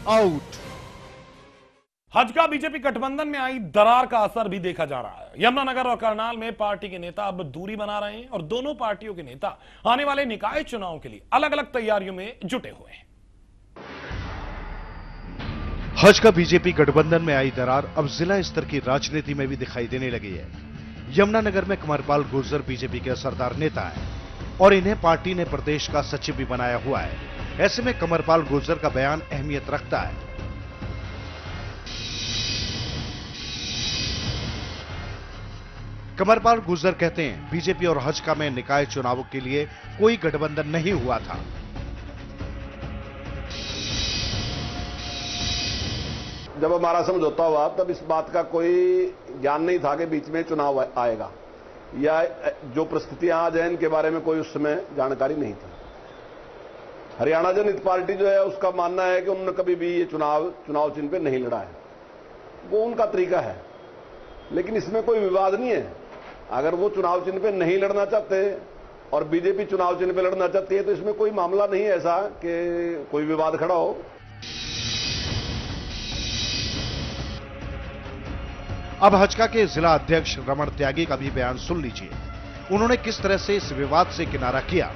Out. Bhajpa BJP गठबंधन में आई दरार का असर भी देखा जा रहा है। यमुनानगर और करनाल में पार्टी के नेता अब दूरी बना रहे हैं और दोनों पार्टियों के नेता आने वाले निकाय चुनाव के लिए अलग अलग तैयारियों में जुटे हुए हैं। भाजपा बीजेपी गठबंधन में आई दरार अब जिला स्तर की राजनीति में भी दिखाई देने लगी है। यमुनानगर में कमरपाल गुर्जर बीजेपी के असरदार नेता हैं और इन्हें पार्टी ने प्रदेश का सचिव भी बनाया हुआ है। ऐसे में कमरपाल गुर्जर का बयान अहमियत रखता है। कमरपाल गुर्जर कहते हैं, बीजेपी और भाजपा में निकाय चुनावों के लिए कोई गठबंधन नहीं हुआ था। जब हमारा समझौता हुआ तब इस बात का कोई ज्ञान नहीं था कि बीच में चुनाव आएगा या जो परिस्थितियां आज हैं इनके बारे में कोई उस समय जानकारी नहीं थी। हरियाणा जनहित पार्टी जो है उसका मानना है कि उन्होंने कभी भी ये चुनाव चिन्ह पे नहीं लड़ा है, वो उनका तरीका है, लेकिन इसमें कोई विवाद नहीं है। अगर वो चुनाव चिन्ह पे नहीं लड़ना चाहते और बीजेपी चुनाव चिन्ह पे लड़ना चाहती है तो इसमें कोई मामला नहीं है ऐसा कि कोई विवाद खड़ा हो। अब भाजपा के जिला अध्यक्ष रमण त्यागी का भी बयान सुन लीजिए। उन्होंने किस तरह से इस विवाद से किनारा किया।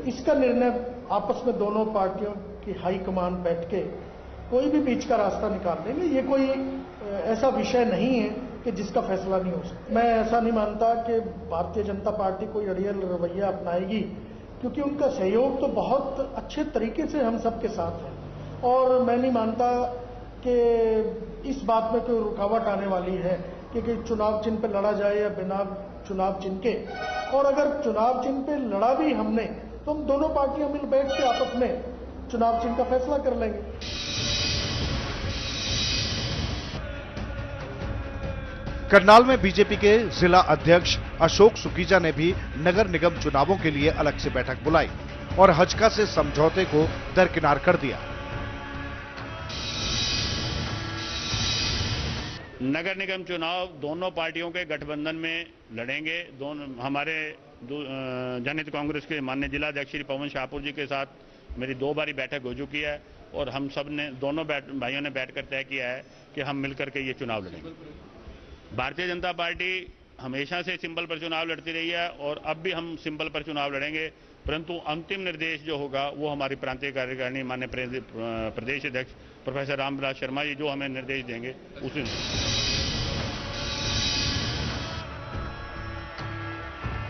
इसका निर्णय आपस में दोनों पार्टियों की हाईकमान बैठ के कोई भी बीच का रास्ता निकाल लेंगे। ये कोई ऐसा विषय नहीं है कि जिसका फैसला नहीं हो सकता। मैं ऐसा नहीं मानता कि भारतीय जनता पार्टी कोई अड़ियल रवैया अपनाएगी, क्योंकि उनका सहयोग तो बहुत अच्छे तरीके से हम सबके साथ है और मैं नहीं मानता कि इस बात में कोई रुकावट आने वाली है कि चुनाव चिन्ह पे लड़ा जाए या बिना चुनाव चिन्ह के। और अगर चुनाव चिन्ह पे लड़ा भी हमने तो हम दोनों पार्टियां मिल बैठ के आपस में चुनाव चिन्ह का फैसला कर लेंगे। करनाल में बीजेपी के जिला अध्यक्ष अशोक सुकीजा ने भी नगर निगम चुनावों के लिए अलग से बैठक बुलाई और भाजपा से समझौते को दरकिनार कर दिया। नगर निगम चुनाव दोनों पार्टियों के गठबंधन में लड़ेंगे। दोनों हमारे जनहित कांग्रेस के माननीय जिला अध्यक्ष श्री पवन शाहपुर जी के साथ मेरी 2 बारी बैठक हो चुकी है और हम सब ने दोनों भाइयों ने बैठकर तय किया है कि हम मिलकर के ये चुनाव लड़ेंगे। भारतीय जनता पार्टी हमेशा से सिंबल पर चुनाव लड़ती रही है और अब भी हम सिंबल पर चुनाव लड़ेंगे, परंतु अंतिम निर्देश जो होगा वो हमारी प्रांतीय कार्यकारिणी माननीय प्रदेश अध्यक्ष प्रोफेसर रामविलास शर्मा जी जो हमें निर्देश देंगे उसी।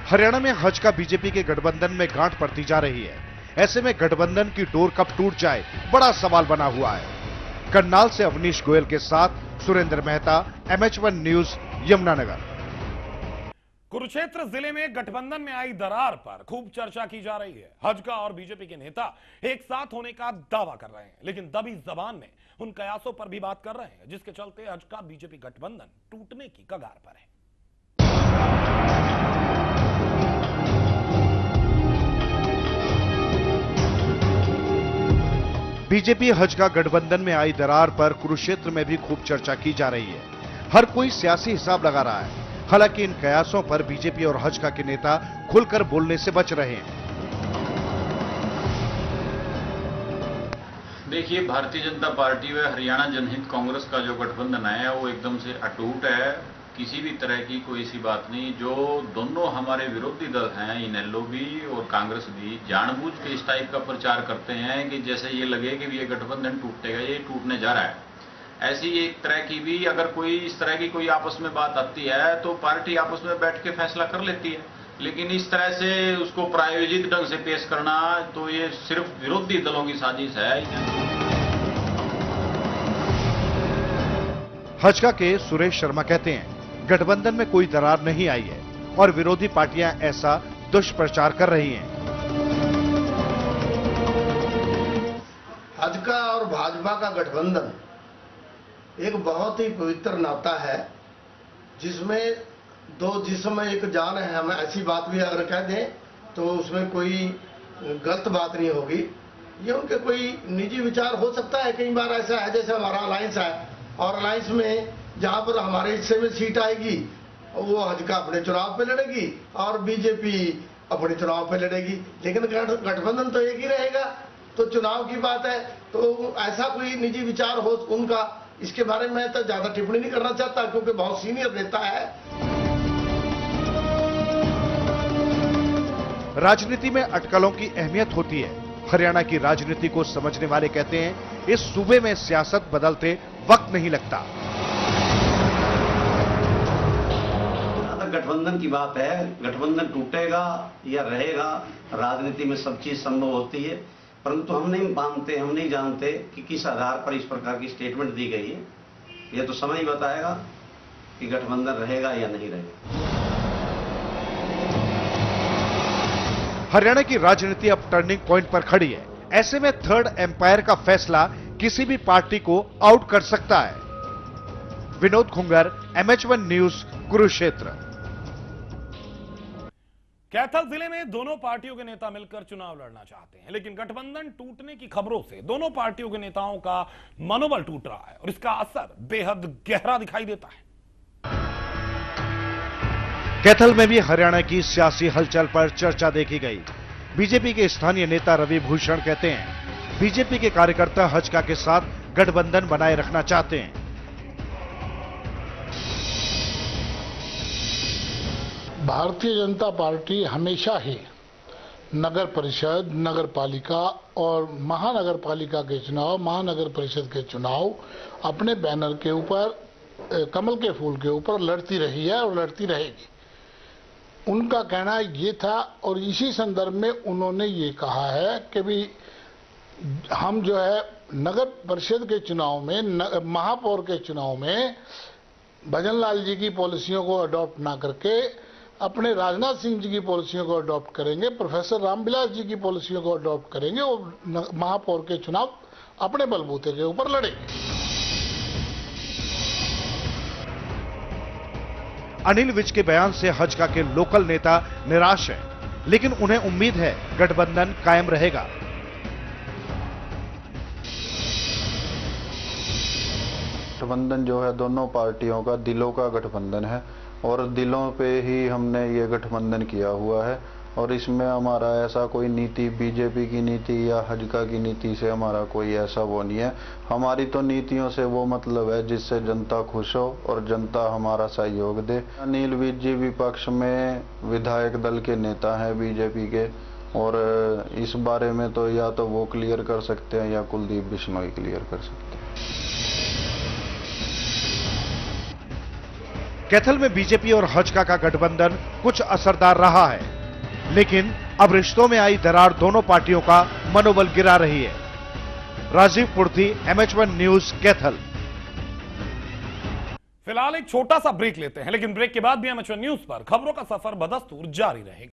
हरियाणा में भाजपा बीजेपी के गठबंधन में गांठ पड़ती जा रही है। ऐसे में गठबंधन की डोर कब टूट जाए बड़ा सवाल बना हुआ है। करनाल से अवनीश गोयल के साथ सुरेंद्र मेहता, MH1 न्यूज, यमुनानगर। कुरुक्षेत्र जिले में गठबंधन में आई दरार पर खूब चर्चा की जा रही है। भाजपा और बीजेपी के नेता एक साथ होने का दावा कर रहे हैं, लेकिन दबी जबान में उन कयासों पर भी बात कर रहे हैं, जिसके चलते भाजपा बीजेपी गठबंधन टूटने की कगार पर है। बीजेपी भाजपा गठबंधन में आई दरार पर कुरुक्षेत्र में भी खूब चर्चा की जा रही है। हर कोई सियासी हिसाब लगा रहा है। हालांकि इन कयासों पर बीजेपी और भाजपा के नेता खुलकर बोलने से बच रहे हैं। देखिए, भारतीय जनता पार्टी व हरियाणा जनहित कांग्रेस का जो गठबंधन है वो एकदम से अटूट है। किसी भी तरह की कोई ऐसी बात नहीं। जो दोनों हमारे विरोधी दल हैं, इनेलो भी और कांग्रेस भी, जानबूझ के इस टाइप का प्रचार करते हैं कि जैसे ये लगे कि ये गठबंधन टूटेगा, ये टूटने जा रहा है। ऐसी एक तरह की भी अगर कोई इस तरह की कोई आपस में बात आती है तो पार्टी आपस में बैठ के फैसला कर लेती है, लेकिन इस तरह से उसको प्रायोजित ढंग से पेश करना तो ये सिर्फ विरोधी दलों की साजिश है। भाजपा के सुरेश शर्मा कहते हैं, गठबंधन में कोई दरार नहीं आई है और विरोधी पार्टियां ऐसा दुष्प्रचार कर रही हैं। भाजपा और भाजपा का गठबंधन एक बहुत ही पवित्र नाता है, जिसमें दो जिस्म एक जान है। हम ऐसी बात भी अगर कह दें तो उसमें कोई गलत बात नहीं होगी। ये उनके कोई निजी विचार हो सकता है। कई बार ऐसा है जैसे हमारा अलायंस है और अलायंस में जहां पर हमारे हिस्से में सीट आएगी वो भाजपा अपने चुनाव पे लड़ेगी और बीजेपी अपने चुनाव पे लड़ेगी, लेकिन गठबंधन तो एक ही रहेगा। तो चुनाव की बात है, तो ऐसा कोई निजी विचार हो उनका, इसके बारे में तो ज्यादा टिप्पणी नहीं करना चाहता, क्योंकि बहुत सीनियर नेता है। राजनीति में अटकलों की अहमियत होती है। हरियाणा की राजनीति को समझने वाले कहते हैं, इस सूबे में सियासत बदलते वक्त नहीं लगता। गठबंधन की बात है, गठबंधन टूटेगा या रहेगा, राजनीति में सब चीज संभव होती है, परंतु हम नहीं मानते, हम नहीं जानते कि किस आधार पर इस प्रकार की स्टेटमेंट दी गई है। यह तो समय ही बताएगा कि गठबंधन रहेगा या नहीं रहेगा। हरियाणा की राजनीति अब टर्निंग पॉइंट पर खड़ी है। ऐसे में थर्ड एम्पायर का फैसला किसी भी पार्टी को आउट कर सकता है। Vinod Khungar, MH1 news, Kurukshetra. कैथल जिले में दोनों पार्टियों के नेता मिलकर चुनाव लड़ना चाहते हैं, लेकिन गठबंधन टूटने की खबरों से दोनों पार्टियों के नेताओं का मनोबल टूट रहा है और इसका असर बेहद गहरा दिखाई देता है। कैथल में भी हरियाणा की सियासी हलचल पर चर्चा देखी गई। बीजेपी के स्थानीय नेता रवि भूषण कहते हैं, बीजेपी के कार्यकर्ता हजका के साथ गठबंधन बनाए रखना चाहते हैं। भारतीय जनता पार्टी हमेशा ही नगर परिषद, नगर पालिका और महानगर पालिका के चुनाव, महानगर परिषद के चुनाव अपने बैनर के ऊपर, कमल के फूल के ऊपर लड़ती रही है और लड़ती रहेगी। उनका कहना ये था और इसी संदर्भ में उन्होंने ये कहा है कि भी हम जो है नगर परिषद के चुनाव में, महापौर के चुनाव में भजनलाल जी की पॉलिसियों को अडॉप्ट ना करके अपने राजनाथ सिंह जी की पॉलिसियों को अडॉप्ट करेंगे, प्रोफेसर रामविलास जी की पॉलिसियों को अडॉप्ट करेंगे और महापौर के चुनाव अपने बलबूते के ऊपर लड़ेंगे। अनिल विज के बयान से हजका के लोकल नेता निराश हैं, लेकिन उन्हें उम्मीद है गठबंधन कायम रहेगा। गठबंधन जो है दोनों पार्टियों का दिलों का गठबंधन है और दिलों पे ही हमने ये गठबंधन किया हुआ है और इसमें हमारा ऐसा कोई नीति, बीजेपी की नीति या हजका की नीति से हमारा कोई ऐसा वो नहीं है। हमारी तो नीतियों से वो मतलब है जिससे जनता खुश हो और जनता हमारा सहयोग दे। अनिल विज जी विपक्ष में विधायक दल के नेता हैं बीजेपी के और इस बारे में तो या तो वो क्लियर कर सकते हैं या कुलदीप बिश्नोई क्लियर कर सकते हैं। कैथल में बीजेपी और हजका का गठबंधन कुछ असरदार रहा है, लेकिन अब रिश्तों में आई दरार दोनों पार्टियों का मनोबल गिरा रही है। Rajiv Purthi, MH1 news, Kaithal. फिलहाल एक छोटा सा ब्रेक लेते हैं, लेकिन ब्रेक के बाद भी MH1 न्यूज पर खबरों का सफर बदस्तूर जारी रहेगा।